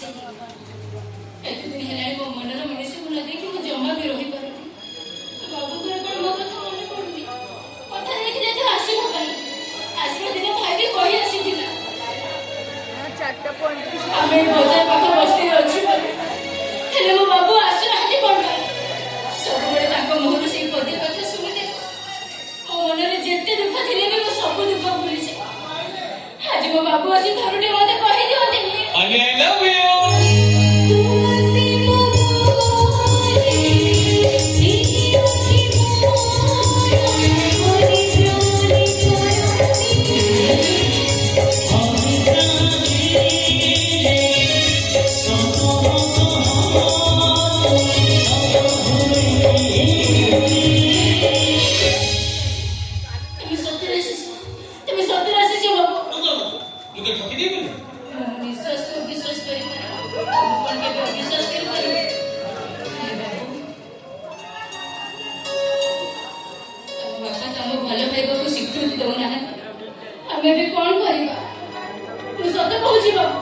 एते दिन हेलानी मो मनर मनीष को न देखि मु जम्मा भी रही पारुनी बाबू कर कोन मो कथा मन पडुनी कथा देखिले तो आसी हो भाई आसी दिन भाई भी कहि आसी दिला 4:35 हमें बजार पाख बस्ती अछि हेले मो बाबू आसी रहती कोन सब बडे ताको मोहर से पदे कथा सुनिले मो मनरे जेते दुख थिले भी मो सब दुख भूली जे आज मो बाबू आसी धरुडी मते कहि दियते I love you. हमें भी कौन करेगा तू सत कहूची बाबू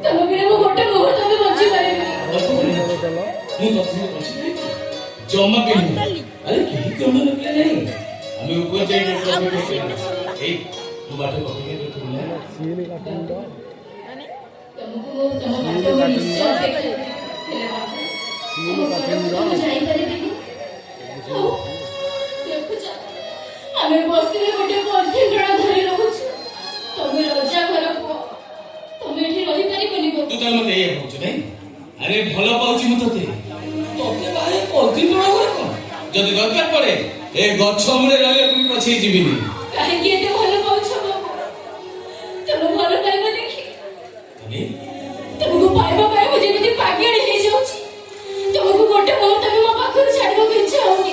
तम बिना वो गोटे मुहूर्त में बची पारेबी ମୁଁ ତତେ ଅଛି ଜମା ବି ନାହିଁ ଆରେ କେହି କଣ ନକଲେ ନାହିଁ ଆମେ ଉପରେ ଯାଇ ଏଇ ତୁ ବାଟେ କଫି ପିଉନା ସିଏ କାଟୁଣ୍ଡ ତମକୁ ତମ ବାଟେ ମୁଁ ନିଶ୍ଚୟ ଦେଖେ ହେଲେ ବାବୁ ସିଏ କାଟୁଣ୍ଡ ଯାଇ ପାରିବିନି ଦେଖୁଛ ଆମେ ବସ୍ତିରେ ଗୋଟେ ପର୍ଥିଣ୍ଡଣା ଧରି ରହୁଛୁ ତମେ ରଜା ଘର ପୁଅ ତମେ ଏଠି ରହିପାରିବନି ତୁ ତାହେଲେ ମତେ ଏଇଆ କହୁଛୁ ନାଇଁ ଆରେ ଭଲ ପାଉଛି ମୁଁ ତତେ ବାହାରେ ପର୍ଥିଣ୍ଡଣା ଘର କଣ ଯଦି ଦରକାର ପଡେ ଏ ଗଛ ମୂଳେ ରହିବାକୁ ବି ପଛେଇ ଯିବିନି କାହିଁକି ଏତେ ଭଲ ପାଉଛ ବାବୁ ତମ ଭଲ ପାଇବା ଦେଖି ତମକୁ ପାଇବା ପାଇଁ ମୁଁ ଯେମିତି ପାଗେଳି ହେଇଯାଉଛି ତମକୁ ଗୋଟେ ମୁହୂର୍ତ୍ତ ବି ମୋ ପାଖରୁ ଛାଡିବାକୁ ଇଚ୍ଛା ହଉନି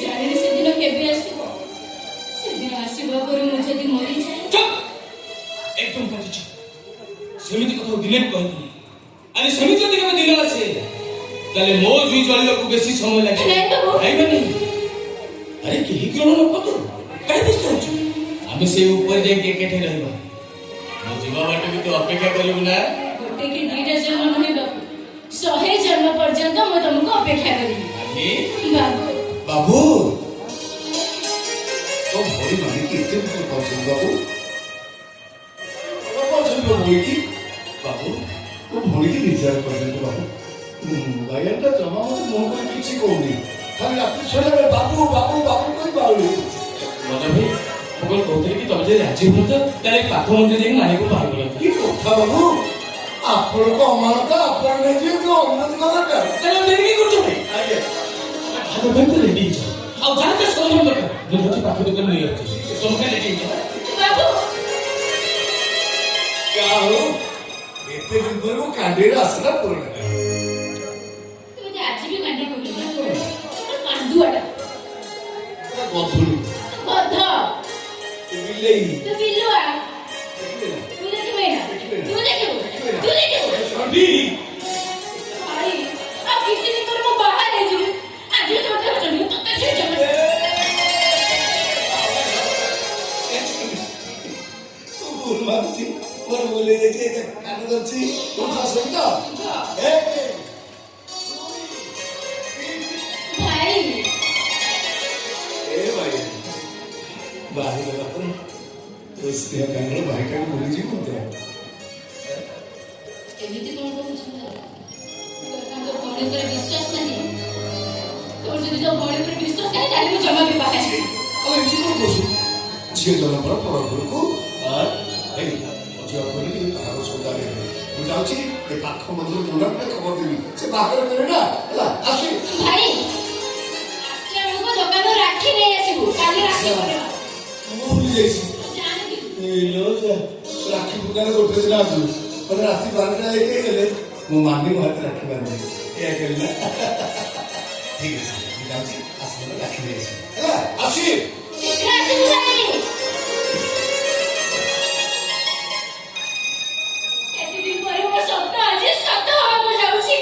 ଜାଣିନି ସେଦିନ କେବେ ଆସିବ ସେଦିନ ଆସିବା ପରେ ମୁଁ ଯଦି ମରିଯାଏ একদম পাচ্ছি সেমিতি কথা দিলে কইনি আরে সেমিতি যদি কেবে দিন আছে তাহলে মো জুই জ্বলিବାକୁ বেশি সময় লাগে খাইবানি আরে কি হিগ্রহ লোক তো কাই ব্যস্ত হচ্ছ আমি সেই উপরে যাই কেকেটে রহিবা মো জীবা বাटे भी तो অপেক্ষা করিব না ଗୋଟେ କି ଦୁଇଟା ଜନ୍ମ ନୁହେଁ ବାବୁ 100 ଜନ୍ମ ପର୍ଯ୍ୟନ୍ତ ମୁଁ ତମକୁ ଅପେକ୍ଷା କରିବି ବାବୁ ବାବୁ तो भोरी माने की इतने भी पसंद बाबू पसंद भोरी की बाबू तो भोरी की विचार पसंद बाबू भाई तो जमा मत मुंह को किसी को नहीं खाली रात सोला में बाबू बाबू बाबू कोई बाबू मजा भाई मोगल कहते कि तब जे राजी होत ताले पाख मंदिर जाई नानी को बाहर गला की কথা बाबू आपण को अमानत आपण ने जे जो अनुमति करा कर ताले देरी करछो भाई आगे हाथ भाई तो रेडी छ ଆଉ ଯାହା ସମାନ ଦରକାର ମୁଁ ହଉଛି ପାଖ ଦୋକାନ ନେଇ ଯାଉଛି ତମେ ରେଡି ବାବୁ क्या हो ଏତେ ଦିନ ପରେ ମୁଁ କାଣ୍ଡେଇରେ ଆସିଲା ପୁରୁଣା ତୁମେ ଆଜି ବି କାଣ୍ଡି କହିଲ ନା କାନ୍ଦୁଆଟା ଗଧୁଳି ଗଧ ବିଲେଇ ତୁ ବିଲୁଆ ତୁ ଦେଖିବେ ନା ତୁ ଦେଖିବୁ ସଣ୍ଡି ଭାଇ ଆଉ କିଛି ଦିନ ପରେ ମୁଁ ବାହା ହେଇଯିବି ଆଜି ତ ମୋତେ ଅଛନ୍ତି ତତେ ସେ ଜମା भूल मारছি और बोले যে কানে ধরছি কথা শুনতো এ ভাই ए भाई बाहर लगा पर उसने काने भाई का बोली जी बोलते ଏମିତି କଣ କହୁଛୁ ତାଙ୍କ ଭଉଣୀ ଉପରେ ବିଶ୍ୱାସ ନାହିଁ ତୋର ଯଦି ତୋ ଭଉଣୀ ଉପରେ ବିଶ୍ୱାସ ନାହିଁ ତାହେଲେ ମୁଁ ଜମା ବି ବାହା ହେବି ଆଉ ଏମିତି କଣ କହୁଛୁ ଝିଅ ଜଣ ପର ପରକୁ ଏଇ ଅଜୟ କରିକି ବାହାର ସୌଦା ନେବେ ମୁଁ ଯାଉଛି ଏ ପାଖ ମନ୍ଦିର ମୁଣ୍ଡରେ ଖବର ଦେବି ସେ ବାହାର କରେ ନା ହେଲା ଆସି ଭାଇ ଆସିଲା ବେଳକୁ ଦୋକାନରୁ ରାକ୍ଷୀ ନେଇ ଆସିବୁ କାଲି ରାକ୍ଷୀ କରିବା ମୁଁ ଭୁଲି ଯାଇଛି ଜାଣିନି ଏଇ ଲୋ ରାକ୍ଷୀ ଦୋକାନ ଗୋଟେ ଦିନ ଆସିବୁ ମାନେ ରାତି 12ଟା ହେଇଗଲେ ମୁଁ ମାନି ମୋ ହାତରେ ରାକ୍ଷୀ ବାନ୍ଧି ଏଇଆ କହିଲି ନା ଠିକ ଅଛି ମୁଁ ଯାଉଛି ଆସିଲେ ରାକ୍ଷୀ ନେଇ ଆସିବି ହେଲା ଆସି ଶୀଘ୍ର ଆସିବୁ ଭାଇ ଏତେ ଦିନ ପରେ ମୋ ସ୍ୱପ୍ନ ଆଜି ସତ ହେବାକୁ ଯାଉଛି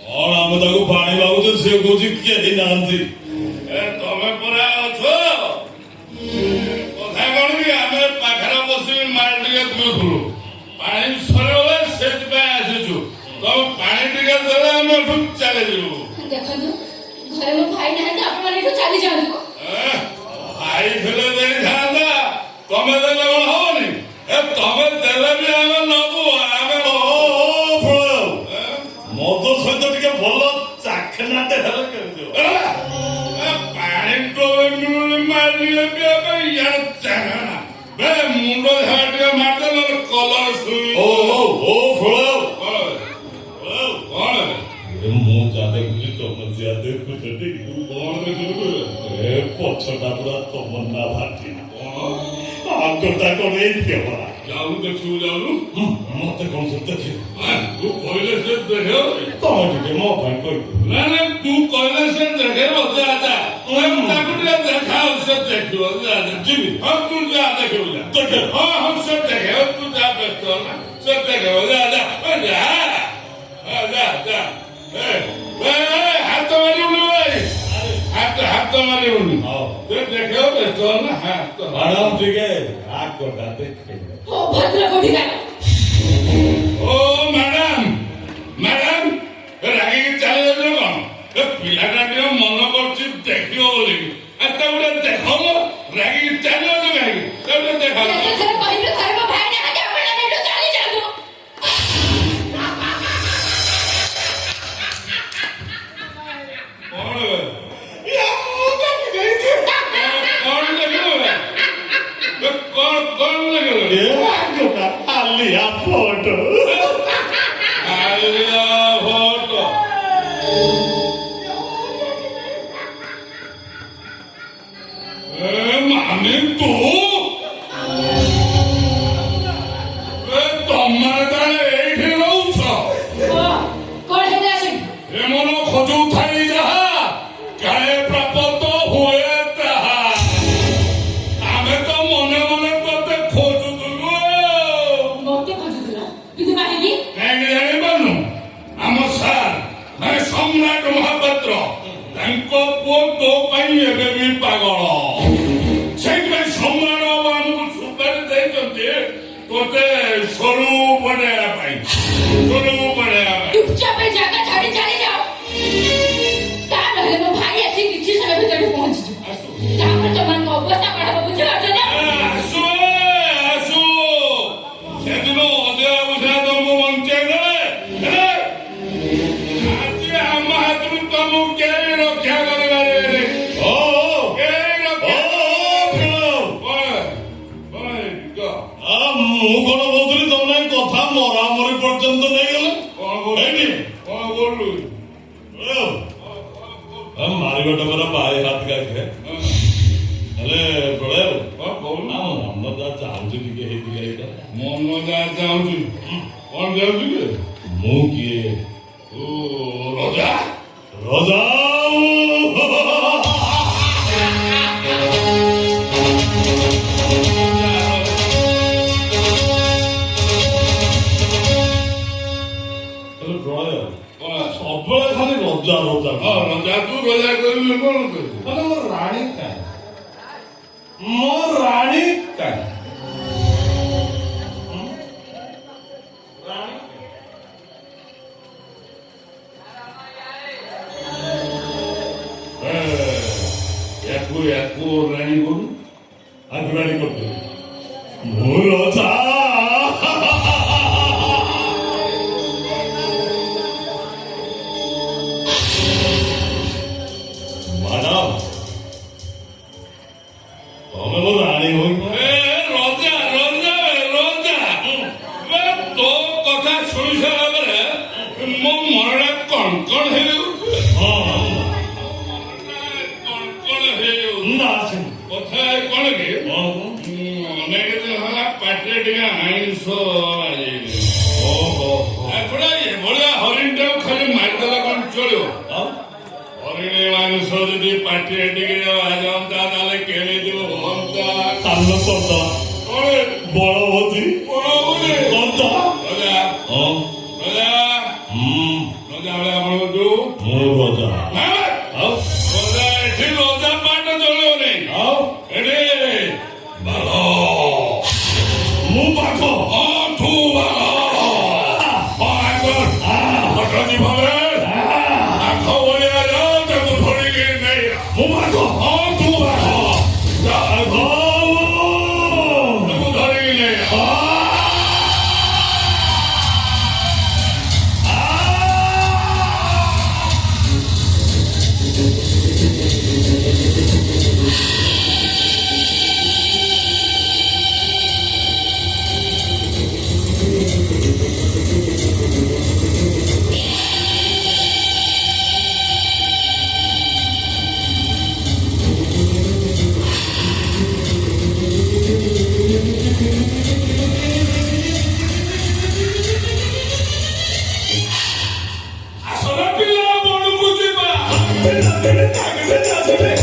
କଣ ଆମେ ତାକୁ ପାଣି ମାଗୁଛୁ ସେ କହୁଛି କେହି ନାହାନ୍ତି। ତମେ ପରା ଅଛ କଥା କଣ କି ଆମେ ପାଖରେ ବସିକି ମାଲ ଟିକେ ପିଉଥିଲୁ ପାଣି ସରିଗଲେ ସେଥିପାଇଁ ଆସିଛୁ ତମେ ପାଣି ଟିକେ ଦେଲେ ଆମେ ଏଠୁ ଚାଲିଯିବୁ। ଦେଖନ୍ତୁ ଘରେ ମୋ ଭାଇ ନାହାନ୍ତି ଆପଣମାନେ ଏଠୁ ଚାଲି ଯାଆନ୍ତୁ। ଭାଇ ଥିଲେ ଦେଇଥାନ୍ତା ତମେ ଦେଲେ କଣ ହବନି ତମେ ଦେଲେ ବି ଆମେ ନବୁ ଆମେ ମଦ ସହିତ ଟିକେ ଭଲ ଚାଖନାଟେ ହେଲେ କେମିତି ହବ? ପାଣି ଟୋଏ ମାରିଲେ ପିଇବା ପାଇଁ ଇଆଡେ ଚାଖଣା ମୁଣ୍ଡ ଝାଡା ଟିକେ ମାରିଦେ ନହେଲେ କଲର ଶୁଇ ଓ ଫଳ କଣ ମୁଁ ଯା ଦେଖୁଛି ତମ ଯା ଦେଖୁଛ କଣ ଦେଖିବୁ ଏ ପଛଟା ପୁରା ତମ ନା ଭାଟି ଆଗଟା କଣ ଏଇଥିବ ଯାଉନୁ ଦେଖିବୁ ଯାଉନୁ ମତେ କଣ ସେ ଦେଖିବ ତୁ କହିଲେ ସେ ଦେଖେବ ତମେ ଟିକେ ମୋ ପାଇଁ କହିବ ନା ନା ତୁ କହିଲେ ସେ ଦେଖେବ ଯା ଯା ତାକୁ ଟିକେ ଦେଖାଅ ସେ ଦେଖିବ ଯା ଯିବି ହଁ ତୁ ଯା ଦେଖିବୁ ଯା ଦେଖେ ହଁ ସେ ଦେଖେବ ତୁ ଯା ବ୍ୟସ୍ତ ନା ସେ ଦେଖେବ ଯା ଯା ଯା ଯା ଯା ହାତ ମାରିବୁନି ଭାଇ ହାତ ମାରିବୁନି ସେ ଦେଖେବ ବ୍ୟସ୍ତ ନା ହାତ ମ୍ୟାଡାମ ଟିକେ ଆଗଟା ଦେଖେଇବ ଓ ଭଦ୍ର କୋଠିକାର ଓ ମ୍ୟାଡାମ ମ୍ୟାଡାମ ରାଗିକି ଚାଲି ଯାଉଛ କଣ ଏ ପିଲାଟା ଟିକେ ମନ କରୁଛି ଦେଖିବ ବୋଲି ଏତେ ଗୋଟେ ଦେଖମ ରାଗିକି ଚାଲି ଯାଉଛ କାହିଁକି ଗୋଟେ ଦେଖ ଏତେ ଥର କହିଲି ଘରେ ମୋ ଭାଇ ନାହାନ୍ତି ଆପଣମାନେ ଏଠୁ ଚାଲି ଯାଆନ୍ତୁ। କଣ କଣ ଦେଖିବ କଣ ଦେଖିବ ଏ ଆଗଟା ଆଲିଆ ଫଟୋ ଆଲିଆ ଫଟୋ ମାନେ ତୁ ତମେ ତାହେଲେ ଏଇଠି ରହୁଛ କଣ ହେଲା ସେଠି ଏମନ ଖୋଜୁଥାଇ ଯାହା କାଳେ ପ୍ରାପ୍ତ ହୁଏ ତାହା ଆମେ ତ ମନେ ମନେ ତତେ ଖୋଜୁଥିଲୁ ମତେ ଖୋଜୁଥିଲା କିନ୍ତୁ କାହିଁକି କାହିଁକି ଜାଣିପାରୁନୁ ଆମ ସାର୍ ମାନେ ସମ୍ରାଟ ମହାପାତ୍ର ତାଙ୍କ ପୁଅ ତୋ ପାଇଁ ଏବେ ବି ପାଗଳ ସେଇଥିପାଇଁ ସମ୍ରାଟ ବାବୁ ଆମକୁ ସୁପାରି ଦେଇଛନ୍ତି ତୋତେ ସରୁ ବନେଇବା ପାଇଁ ସରୁ ବନେଇବା ପାଇଁ ଚୁପଚାପ ଏ ଜାଗା ଛାଡି ଚାଲି ଯାଅ ତା ନହେଲେ ମୋ ଭାଇ ଆସି କିଛି ସମୟ ଭିତରେ ପହଞ୍ଚିଯିବ ତାପରେ ତମାନଙ୍କ ଅବସ୍ଥା କଣ ହବ ବୁଝିପାରୁଛ ନା ଆସୁ ଆସୁ ସେଦିନ ଅଜୟ ବୁଝା ତମକୁ ବଞ୍ଚେଇ ଦେଲେ ଆଜି ଆମ ହାତରୁ ତମକୁ କେହି ରକ୍ଷା କରିପାରିବେନି କେହି ରକ୍ଷା ମୁଁ କଣ କହୁଥିଲି ତମେ କଥା ମରାମରି ପର୍ଯ୍ୟନ୍ତ ନେଇଗଲେ କଣ କରୁଛୁ ମାରିବାଟା ପରା ବାଏ ହାତ କାଖେ ହେଲେ ପ୍ରଳୟ କଣ କହୁନୁ ମନ ଯାହା ଚାହୁଁଛି ଟିକେ ହେଇଥିଲା ଏଇଟା ମନ ଯାହା ଚାହୁଁଛୁ କଣ ଚାହୁଁଛୁ କି ମୁଁ କିଏ ଓ ରଜା ରଜା ସବୁବେଳେ ଖାଲି ରଜା ରଜା ରଜା ତୁ ରଜା କରିବୁ କଣ କରିବୁ ମୋ ରାଣୀ କାହିଁ ମୋ ରାଣୀ କାହିଁ ୟାକୁ ରାଣୀ କରୁ ଆକୁ ରାଣୀ କରିଦେବି ମୁଁ ରଜା ମ୍ୟାଡାମ ତମେ ମୋ ରାଣୀ ହୋଇ ରଜା ରଜା ରଜା ତୋ କଥା ଶୁଣି ସାରିଲା ପରେ ମୋ ମନଟା କଣ କଣ ହେଇଯାଉଛି କଣ ହେଇଯାଉଛି ନା କଥା କଣ କି ଅନେକ ଦିନ ହେଲା ପାଟିରେ ଟିକେ ଆଇଁଷ ଏପଟେ ଏଭଳିଆ ହରିଣଟାକୁ ଖାଲି ମାରିଦେଲେ କଣ ଚଳିବ ହରିଣୀ ମାଂସ ଯଦି ପାଟିରେ ଟିକେ ବାଜନ୍ତା ତାହେଲେ କେମିତି ହୁଅନ୍ତା କାନ ପତା କଣ ବଳବତୀ କଣ ପତା ରଜା ରଜା ରଜା ଭଳିଆ ଆପଣ ହଉଛୁ ମୁଁ ରଜା ଆଉ ରଜା ଏଠି ରଜା ପାଠ ଚଳିବନି ଆଉ ଏଠି ବାଘ ମୁଁ ପାଠ ତୁ ବାଘ ଅଟକି ଭଲେ ଆଖ ଭଳିଆ ଯାଅ ତାକୁ ଧରିକି ନେଇ ମୁଁ ପାଠ ତୁ ବାଘ ତାକୁ ଧରିକି ନେଇ ଆସନା ପିଲା ବଣକୁ ଯିବା ହଳରେ ଖେଳିବା ଦୋଳି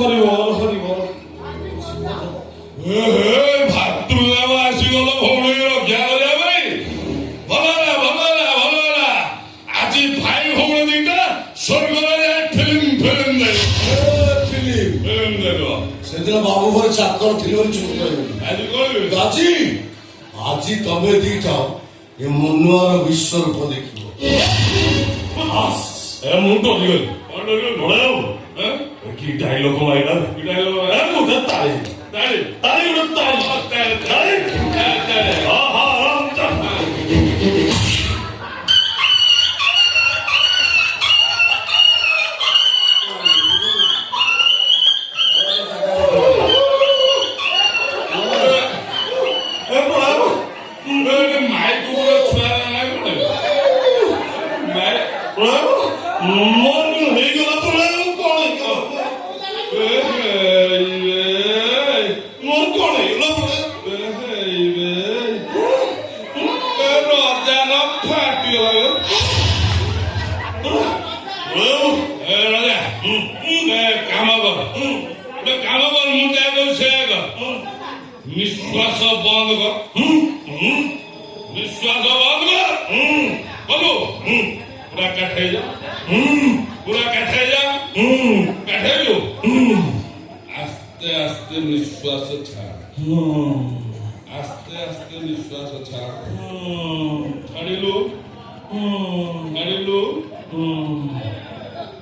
ହରିବୋଲ ହରିବୋଲ ଭାତୁଲା ଆସିଗଲ ଭଉଣୀ ରକ୍ଷା କରିବା ପାଇଁ ଭଲ ହେଲା ଆଜି ଭାଇ ଭଉଣୀ ଦିଟା ସ୍ୱର୍ଗରେ ଯାଇ ଫିଲ୍ମ ଦେଖିବ ସେଦିନ ବାବୁ ଘରେ ଚାକର ଥିଲେ ବୋଲି ଚୁପ ରହିଗଲି ଆଜି କହିବି ଆଜି ଆଜି ତମେ ଦିଟା ଏ ମନୁଆର ବିଶ୍ୱରୂପ ଦେଖିବ ଏ ମୁଁ ଡରିଗଲି କି ଡାଇଲଗ ମାଇଲା ମୁଁ ତାଳି ତାଳି ତାଳି ଗୋଟେ ତାଳି ହେଇଗଲା ମୋର କଣ ହେଇଗଲା ରଜାର ଫାଟିଗଲା ରାଜା କାମ କର ଗୋଟେ କାମ କର ମୁଁ ଯାହା କହୁଛି ସେୟା କର ନିଶ୍ୱାସ ବନ୍ଦ କର ନିଶ୍ୱାସ ବନ୍ଦ କର ବନ୍ଧୁ ପୁରା କାଠେଇ ଯା ପୁରା କାଠେଇ ଯା କାଠେଇ ଯୁ ଆସ୍ତେ ଆସ୍ତେ ନିଶ୍ୱାସ ଛାଡ଼ ଆସ୍ତେ ଆସ୍ତେ ନିଶ୍ୱାସ ଛାଡ଼ ଛାଡ଼ିଲୁ ଛାଡ଼ିଲୁ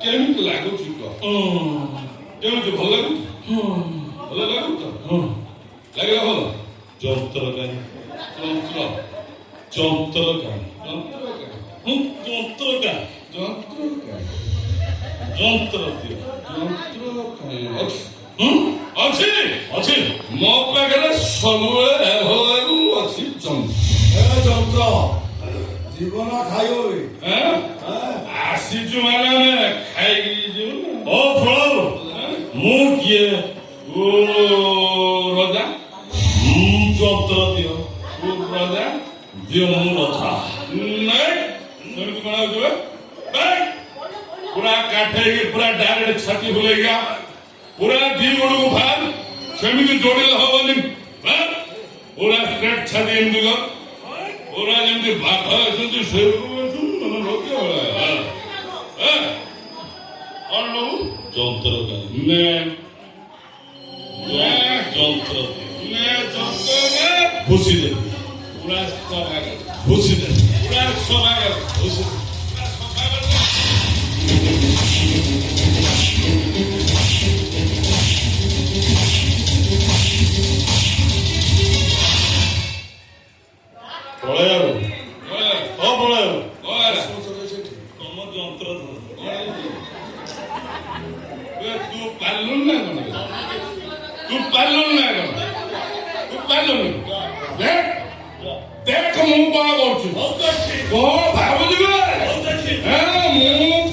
କେମିତି ଲାଗୁଛି କହ କେମିତି ଭଲ ଲାଗୁଛି ଭଲ ଲାଗୁଛି ତ ଲାଗିଲା ଭଲ ଯନ୍ତ୍ର କାହିଁ ଯନ୍ତ୍ର ଯନ୍ତ୍ର କାହିଁ ଯନ୍ତ୍ର କାହିଁ ଯନ୍ତ୍ର କାହିଁ ଯନ୍ତ୍ର ଯନ୍ତ୍ର କାହିଁ ଦିଅ ଯନ୍ତ୍ର କାହିଁ ଅଛି ଅଛି ମୋ ପାଖରେ ସବୁବେଳେ ଆଭେଲେବୁଲ ଅଛି ଯନ୍ତ୍ର ଜୀବନ ଖାଇବ ଆସିଛୁ ମାନେ ଆମେ ଖାଇକି ଯିବୁ ଓ ପ୍ରଭୁ ମୁଁ କିଏ ରଜା ଯନ୍ତ୍ର ଦିଅ ରଜା ଦିଅ ମୁଁ ରଥା ନାଇଁ ସେମିତି କଣ ହଉଥିବ ପୁରା କାଠେଇକି ପୁରା ଡାଇରେକ୍ଟ ଛାତି ବୁଲେଇକା ପୁରା ଦି ଗୋଡକୁ ଭାର ସେମିତି ଯୋଡ଼ିଲେ ହବନି ପୁରା ଷ୍ଟ୍ରେଟ୍ ଛାତି ଏମିତି କର ପୁରା ଯେମିତି ବାଘ ଆସନ୍ତି ସେମିତି କଣ ନବୁ ଯନ୍ତ୍ର କାହିଁ ନେ ଯନ୍ତ୍ର ଦିଅ ଯନ୍ତ୍ର ଭୁସି ଦେବି ପୁରା ସଭା ଭୁସି ଦେବି ପୁରା ସଭା ଭୁସି ପଳେଇ ଆଉ କଣ ହଁ ପଳେଇ ଆଉ କଣ ତମ ଯନ୍ତ୍ର ତୁ ପାରିଲୁନି ନା କଣ ତୁ ପାରିଲୁନି ନା କଣ ତୁ ପାରିଲୁନି ଦେଖ ଦେଖ ମୁଁ କଣ କରୁଛି କଣ ଭାବୁଛୁ ମୁଁ